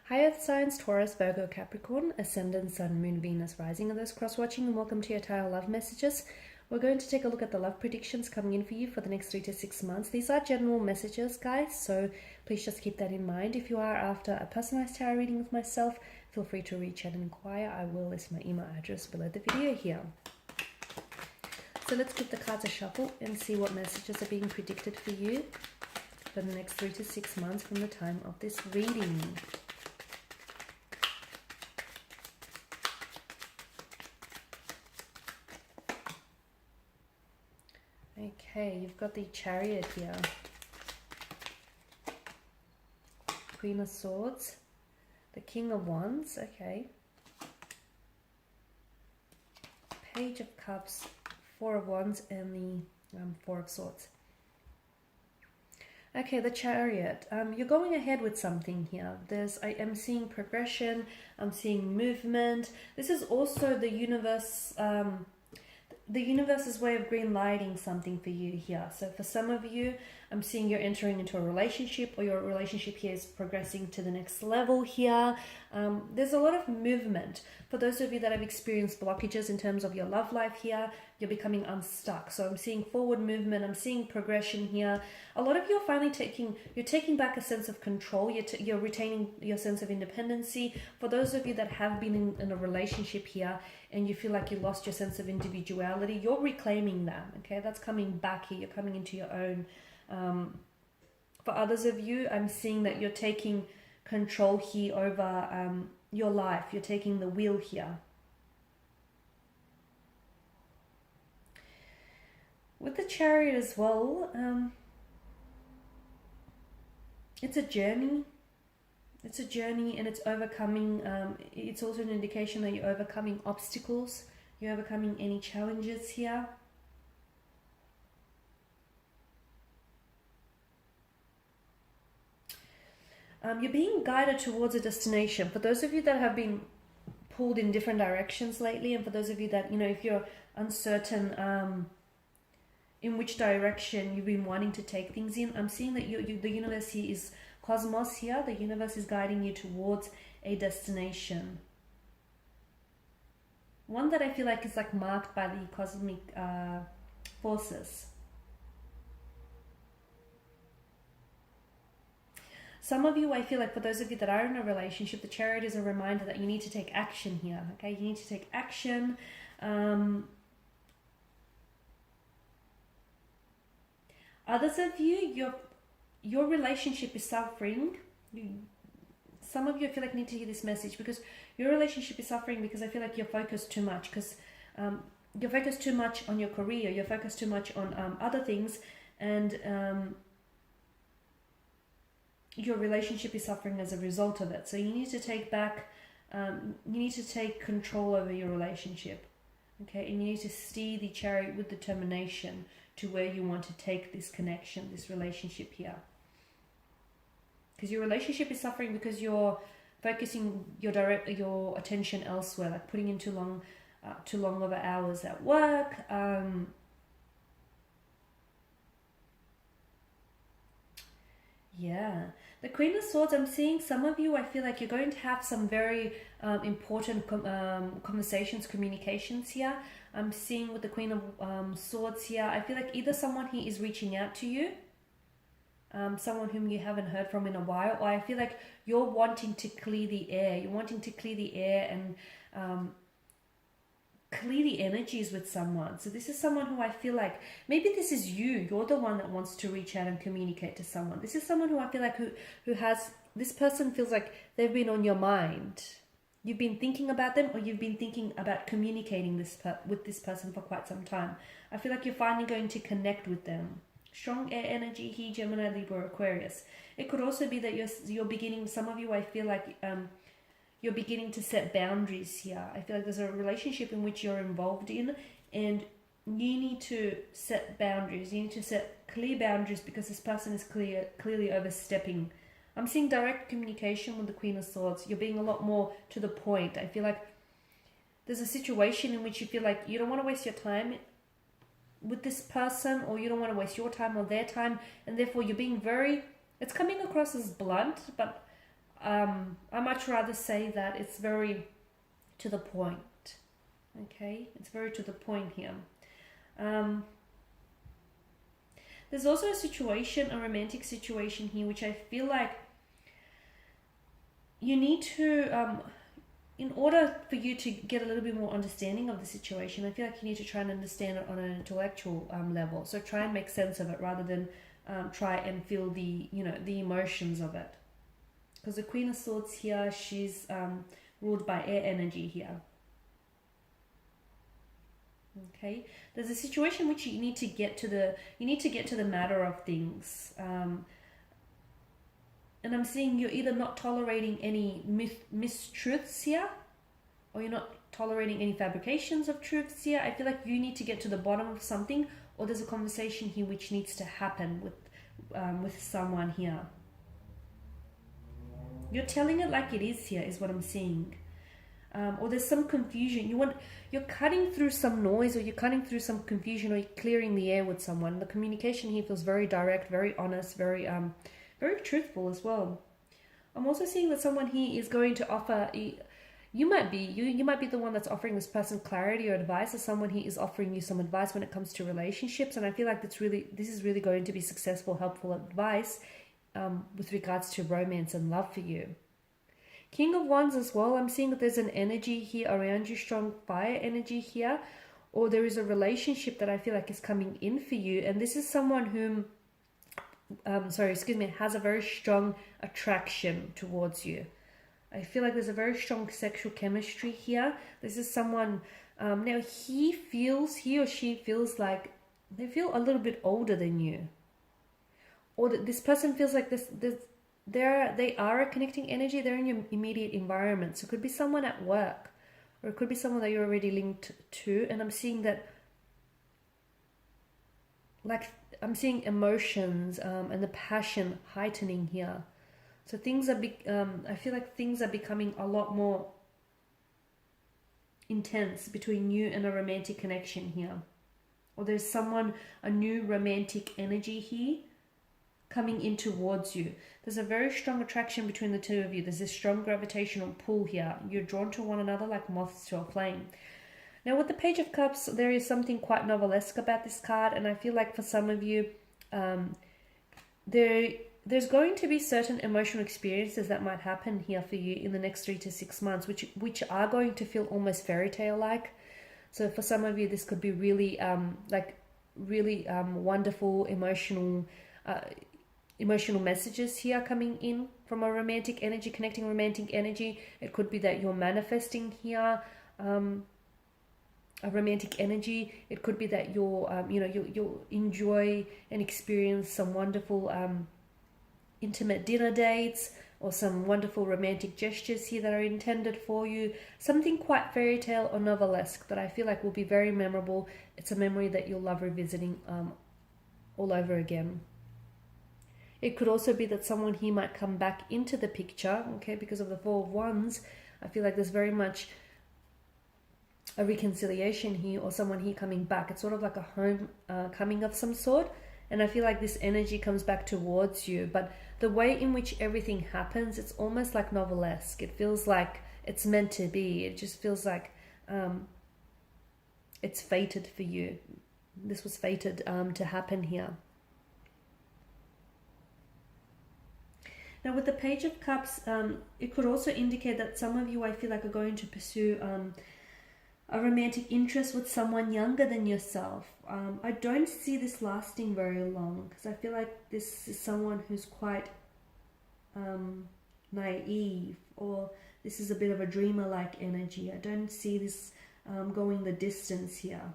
Hi Earth signs, Taurus, Virgo, Capricorn, Ascendant, Sun, Moon, Venus, Rising. Of those cross-watching, and welcome to your tarot love messages. We're going to take a look at the love predictions coming in for you for the next 3 to 6 months. These are general messages, guys, so please just keep that in mind. If you are after a personalized tarot reading with myself, feel free to reach out and inquire. I will list my email address below the video here. So let's give the cards a shuffle and see what messages are being predicted for you for the next 3 to 6 months from the time of this reading. Okay, you've got the Chariot here, Queen of Swords, the King of Wands, okay, Page of Cups, Four of Wands, and the Four of Swords. Okay, the Chariot. You're going ahead with something here. I am seeing progression. I'm seeing movement. This is also the universe. The universe's way of green lighting something for you here. So for some of you, I'm seeing you're entering into a relationship, or your relationship here is progressing to the next level here. There's a lot of movement. For those of you that have experienced blockages in terms of your love life here, you're becoming unstuck. So I'm seeing forward movement. I'm seeing progression here. A lot of you are finally taking back a sense of control. You're retaining your sense of independency. For those of you that have been in a relationship here and you feel like you lost your sense of individuality, you're reclaiming that. Okay, that's coming back here. You're coming into your own. For others of you, I'm seeing that you're taking control here over your life. You're taking the wheel here. With the Chariot as well, it's a journey. It's a journey, and it's overcoming. It's also an indication that you're overcoming obstacles. You're overcoming any challenges here. You're being guided towards a destination. For those of you that have been pulled in different directions lately, and for those of you that, if you're uncertain in which direction you've been wanting to take things in, I'm seeing that the universe here is cosmos here. The universe is guiding you towards a destination. One that I feel like is like marked by the cosmic forces. Some of you, I feel like for those of you that are in a relationship, the Chariot is a reminder that you need to take action here. Okay, you need to take action. Others of you, your relationship is suffering. Some of you, I feel like, need to hear this message because your relationship is suffering because I feel like you're focused too much. Because you're focused too much on your career. You're focused too much on other things, and your relationship is suffering as a result of it. So you need to take back, you need to take control over your relationship, okay? And you need to steer the Chariot with determination to where you want to take this connection, this relationship here. Because your relationship is suffering because you're focusing your attention elsewhere, like putting in too long over hours at work. Yeah, the Queen of Swords, I'm seeing some of you, I feel like you're going to have some very important conversations, communications here. I'm seeing with the Queen of Swords here, I feel like either someone here is reaching out to you, someone whom you haven't heard from in a while, or I feel like you're wanting to clear the air. You're wanting to clear the air and clear the energies with someone. So this is someone who I feel like, maybe this is you. You're the one that wants to reach out and communicate to someone. This is someone who I feel like who has, this person feels like they've been on your mind. You've been thinking about them, or you've been thinking about communicating with this person for quite some time. I feel like you're finally going to connect with them. Strong air energy here, Gemini, Libra, Aquarius. It could also be that you're beginning, some of you, I feel like you're beginning to set boundaries here. I feel like there's a relationship in which you're involved in, and you need to set boundaries. You need to set clear boundaries because this person is clearly overstepping. I'm seeing direct communication with the Queen of Swords. You're being a lot more to the point. I feel like there's a situation in which you feel like you don't want to waste your time with this person, or you don't want to waste your time or their time, and therefore you're being very, it's coming across as blunt, but I much rather say that it's very to the point. Okay, it's very to the point here. There's also a situation, a romantic situation here, which I feel like you need to, in order for you to get a little bit more understanding of the situation, I feel like you need to try and understand it on an intellectual level. So try and make sense of it rather than try and feel the, the emotions of it. Because the Queen of Swords here, she's ruled by air energy here. Okay, there's a situation which you need to get to the matter of things, and I'm seeing you're either not tolerating any mistruths here, or you're not tolerating any fabrications of truths here. I feel like you need to get to the bottom of something, or there's a conversation here which needs to happen with someone here. You're telling it like it is here, is what I'm seeing. Or there's some confusion. You're cutting through some noise, or you're cutting through some confusion, or you're clearing the air with someone. The communication here feels very direct, very honest, very truthful as well. I'm also seeing that someone here is going to offer. You might be the one that's offering this person clarity or advice, or someone here is offering you some advice when it comes to relationships. And I feel like this is really going to be successful, helpful advice with regards to romance and love for you. King of Wands as well, I'm seeing that there's an energy here around you, strong fire energy here, or there is a relationship that I feel like is coming in for you, and this is someone whom, has a very strong attraction towards you. I feel like there's a very strong sexual chemistry here. This is someone, now he or she feels like they feel a little bit older than you, or this person feels like they are a connecting energy. They're in your immediate environment. So it could be someone at work, or it could be someone that you're already linked to. And I'm seeing that, like, I'm seeing emotions and the passion heightening here. So things are, I feel like things are becoming a lot more intense between you and a romantic connection here. Or there's a new romantic energy here coming in towards you. There's a very strong attraction between the two of you. There's this strong gravitational pull here. You're drawn to one another like moths to a flame. Now with the Page of Cups, there is something quite novelesque about this card, and I feel like for some of you, there's going to be certain emotional experiences that might happen here for you in the next 3 to 6 months, which are going to feel almost fairy tale like. So for some of you, this could be really wonderful emotional messages here coming in from a romantic energy, connecting romantic energy. It could be that you're manifesting here a romantic energy. It could be that you'll enjoy and experience some wonderful intimate dinner dates, or some wonderful romantic gestures here that are intended for you. Something quite fairy tale or novelesque that I feel like will be very memorable. It's a memory that you'll love revisiting all over again. It could also be that someone here might come back into the picture, okay, because of the Four of Wands. I feel like there's very much a reconciliation here, or someone here coming back. It's sort of like a home coming of some sort, and I feel like this energy comes back towards you. But the way in which everything happens, it's almost like novelesque. It feels like it's meant to be. It just feels like it's fated for you. This was fated to happen here. Now with the Page of Cups, it could also indicate that some of you, I feel like, are going to pursue a romantic interest with someone younger than yourself. I don't see this lasting very long, because I feel like this is someone who's quite naive, or this is a bit of a dreamer-like energy. I don't see this going the distance here.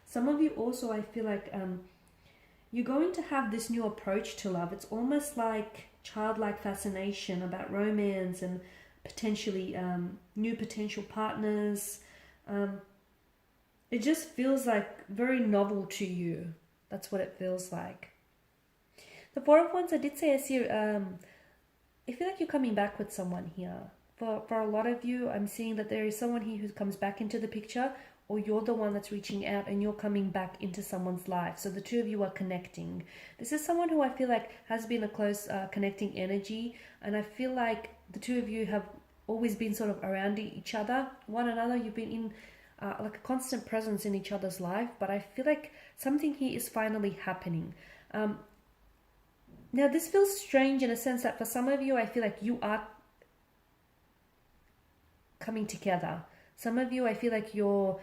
Some of you also, I feel like you're going to have this new approach to love. It's almost like childlike fascination about romance and potentially new potential partners. It just feels like very novel to you. That's what it feels like. The Four of Wands, I did say, I see, I feel like you're coming back with someone here. For a lot of you, I'm seeing that there is someone here who comes back into the picture, or you're the one that's reaching out and you're coming back into someone's life. So the two of you are connecting. This is someone who I feel like has been a close connecting energy, and I feel like the two of you have always been sort of around each other, one another. You've been in like a constant presence in each other's life, but I feel like something here is finally happening. Now this feels strange in a sense that for some of you, I feel like you are coming together. Some of you, I feel like you're,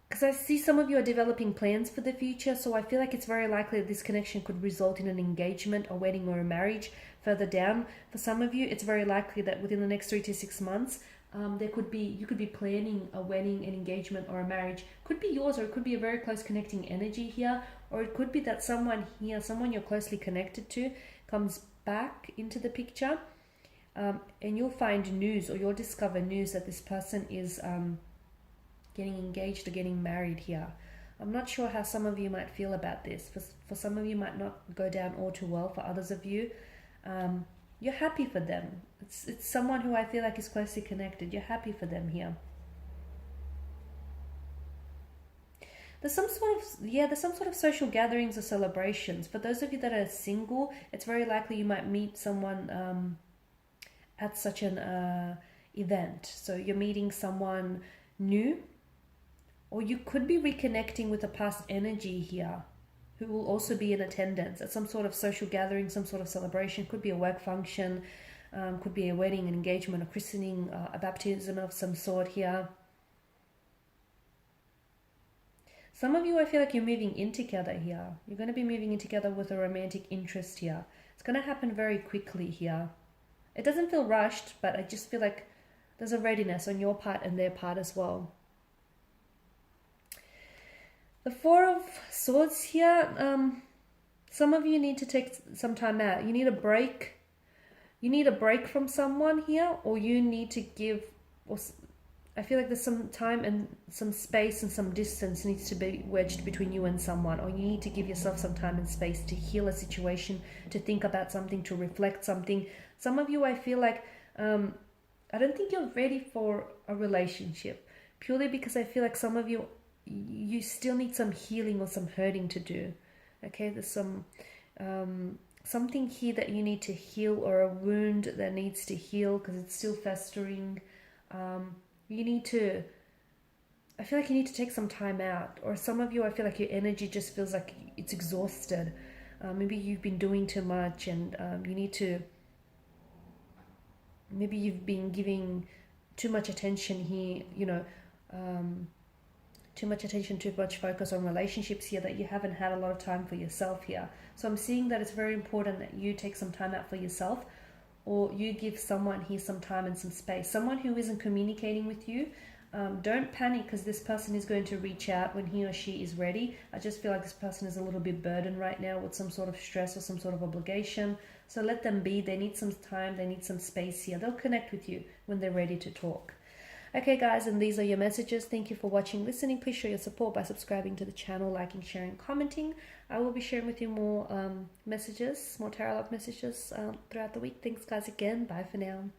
because I see some of you are developing plans for the future, so I feel like it's very likely that this connection could result in an engagement, a wedding, or a marriage further down. For some of you, it's very likely that within the next 3 to 6 months, you could be planning a wedding, an engagement, or a marriage. Could be yours, or it could be a very close connecting energy here, or it could be that someone here, someone you're closely connected to, comes back into the picture, and you'll find news, or you'll discover news that this person is getting engaged or getting married here. I'm not sure how some of you might feel about this. For some of you, might not go down all too well. For others of you, you're happy for them. It's someone who I feel like is closely connected. You're happy for them here. There's some sort of social gatherings or celebrations. For those of you that are single, it's very likely you might meet someone at such an event. So you're meeting someone new, or you could be reconnecting with a past energy here who will also be in attendance at some sort of social gathering, some sort of celebration. Could be a work function, could be a wedding, an engagement, a christening, a baptism of some sort here. Some of you, I feel like you're moving in together here. You're going to be moving in together with a romantic interest here. It's going to happen very quickly here. It doesn't feel rushed, but I just feel like there's a readiness on your part and their part as well. The Four of Swords here, some of you need to take some time out. You need a break. You need a break from someone here, or you need to give, or I feel like there's some time and some space and some distance needs to be wedged between you and someone, or you need to give yourself some time and space to heal a situation, to think about something, to reflect something. Some of you, I feel like, I don't think you're ready for a relationship, purely because I feel like some of you, you still need some healing or some hurting to do. Okay, there's some something here that you need to heal, or a wound that needs to heal because it's still festering. You need to, I feel like you need to take some time out. Or some of you, I feel like your energy just feels like it's exhausted. Maybe you've been doing too much, and you need to, maybe you've been giving too much attention here, you know, too much attention, too much focus on relationships here, that you haven't had a lot of time for yourself here. So I'm seeing that it's very important that you take some time out for yourself, or you give someone here some time and some space. Someone who isn't communicating with you, don't panic, because this person is going to reach out when he or she is ready. I just feel like this person is a little bit burdened right now with some sort of stress or some sort of obligation. So let them be. They need some time. They need some space here. They'll connect with you when they're ready to talk. Okay, guys, and these are your messages. Thank you for watching, listening. Please show your support by subscribing to the channel, liking, sharing, commenting. I will be sharing with you more messages, more tarot love messages throughout the week. Thanks, guys, again. Bye for now.